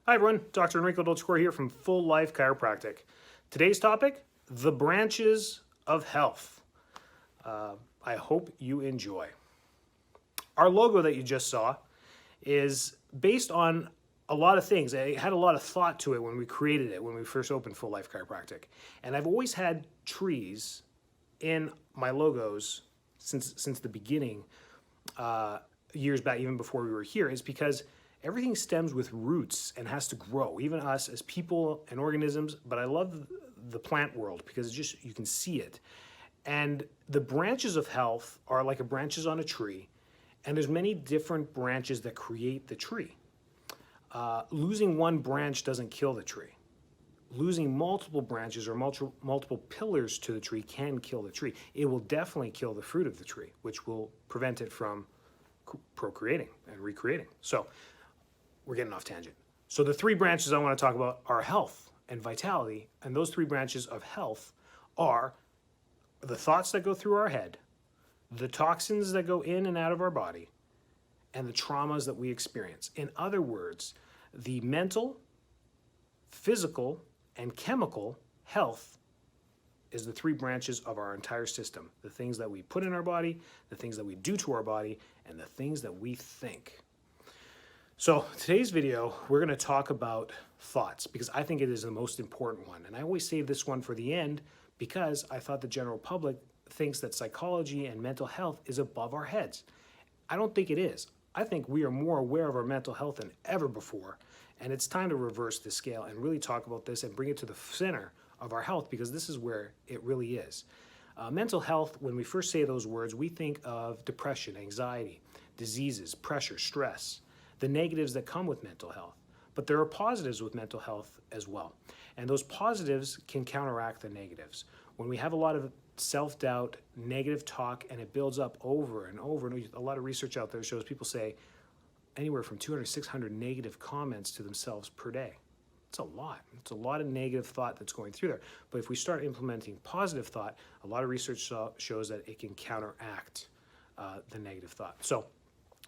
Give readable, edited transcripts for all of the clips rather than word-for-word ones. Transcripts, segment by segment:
Hi everyone, Dr. Enrico Dolcecore here from Full Life Chiropractic. Today's topic, the branches of health. I hope you enjoy. Our logo that you just saw is based on a lot of things. It had a lot of thought to it when we created it, when we first opened Full Life Chiropractic. And I've always had trees in my logos since the beginning, years back, even before we were here, is because everything stems with roots and has to grow, even us as people and organisms. But I love the plant world because it's just, you can see it. And the branches of health are like branches on a tree, and there's many different branches that create the tree. Losing one branch doesn't kill the tree. Losing multiple branches or multiple pillars to the tree can kill the tree. It will definitely kill the fruit of the tree, which will prevent it from procreating and recreating. So we're getting off tangent. So the three branches I want to talk about are health and vitality. And those three branches of health are the thoughts that go through our head, the toxins that go in and out of our body, and the traumas that we experience. In other words, the mental, physical, and chemical health is the three branches of our entire system. The things that we put in our body, the things that we do to our body, and the things that we think. So today's video, we're going to talk about thoughts because I think it is the most important one. And I always save this one for the end because I thought the general public thinks that psychology and mental health is above our heads. I don't think it is. I think we are more aware of our mental health than ever before. And it's time to reverse the scale and really talk about this and bring it to the center of our health because this is where it really is. Mental health, when we first say those words, we think of depression, anxiety, diseases, pressure, stress, the negatives that come with mental health. But there are positives with mental health as well. And those positives can counteract the negatives. When we have a lot of self-doubt, negative talk, and it builds up over and over, and a lot of research out there shows people say anywhere from 200 to 600 negative comments to themselves per day. It's a lot. It's a lot of negative thought that's going through there. But if we start implementing positive thought, a lot of research shows that it can counteract the negative thought. So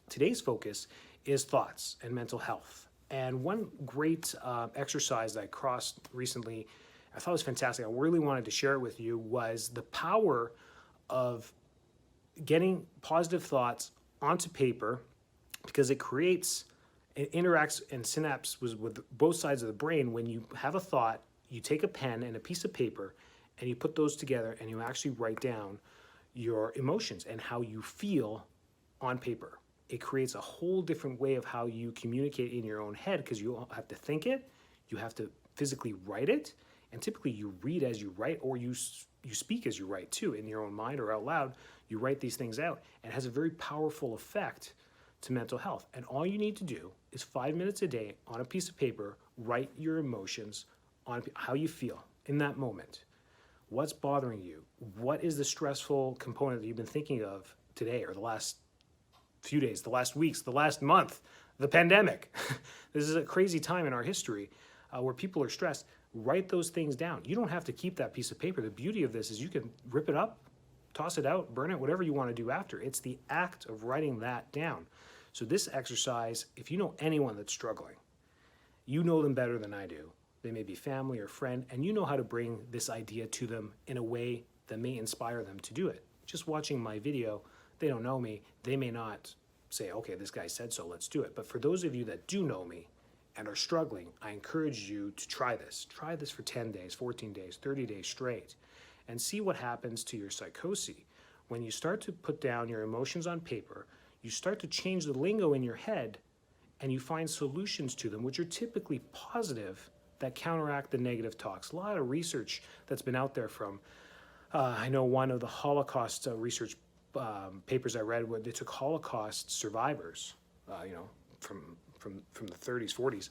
today's focus is thoughts and mental health. And one great exercise that I crossed recently, I thought was fantastic, I really wanted to share it with you, was the power of getting positive thoughts onto paper because it creates, it interacts and synapses with both sides of the brain. When you have a thought, you take a pen and a piece of paper and you put those together and you actually write down your emotions and how you feel on paper. It creates a whole different way of how you communicate in your own head because you have to think it, you have to physically write it, and typically you read as you write or you speak as you write too, in your own mind or out loud. You write these things out and it has a very powerful effect to mental health. And all you need to do is 5 minutes a day on a piece of paper, write your emotions on how you feel in that moment. What's bothering you? What is the stressful component that you've been thinking of today or the last few days, the last weeks, the last month, the pandemic? This is a crazy time in our history where people are stressed. Write those things down. You don't have to keep that piece of paper. The beauty of this is you can rip it up, toss it out, burn it, whatever you want to do after. It's the act of writing that down. So this exercise, if you know anyone that's struggling, you know them better than I do. They may be family or friend, and you know how to bring this idea to them in a way that may inspire them to do it. Just watching my video, they don't know me, they may not say, okay, this guy said so, let's do it. But for those of you that do know me and are struggling, I encourage you to try this. Try this for 10 days, 14 days, 30 days straight, and see what happens to your psychosis. When you start to put down your emotions on paper, you start to change the lingo in your head, and you find solutions to them, which are typically positive, that counteract the negative talks. A lot of research that's been out there from, I know one of the Holocaust research papers I read where they took Holocaust survivors, from the 30s, 40s,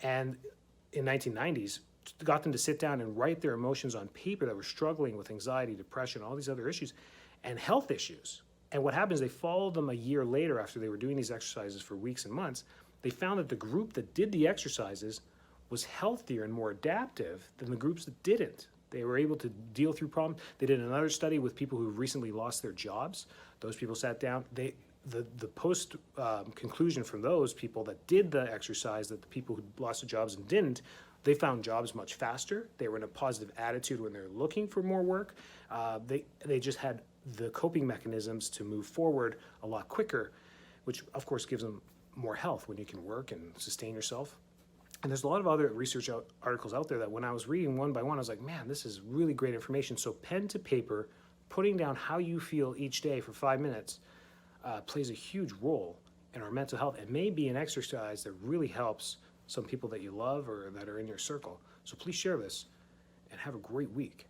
and in 1990s, got them to sit down and write their emotions on paper that were struggling with anxiety, depression, all these other issues, and health issues. And what happens, they followed them a year later after they were doing these exercises for weeks and months. They found that the group that did the exercises was healthier and more adaptive than the groups that didn't. They were able to deal through problems. They did another study with people who recently lost their jobs. Those people sat down. the post conclusion from those people that did the exercise, that the people who lost their jobs and didn't, they found jobs much faster. They were in a positive attitude when they're looking for more work. They just had the coping mechanisms to move forward a lot quicker, which of course gives them more health when you can work and sustain yourself. And there's a lot of other research articles out there that when I was reading one by one, I was like, man, this is really great information. So pen to paper, putting down how you feel each day for 5 minutes plays a huge role in our mental health. It may be an exercise that really helps some people that you love or that are in your circle. So please share this and have a great week.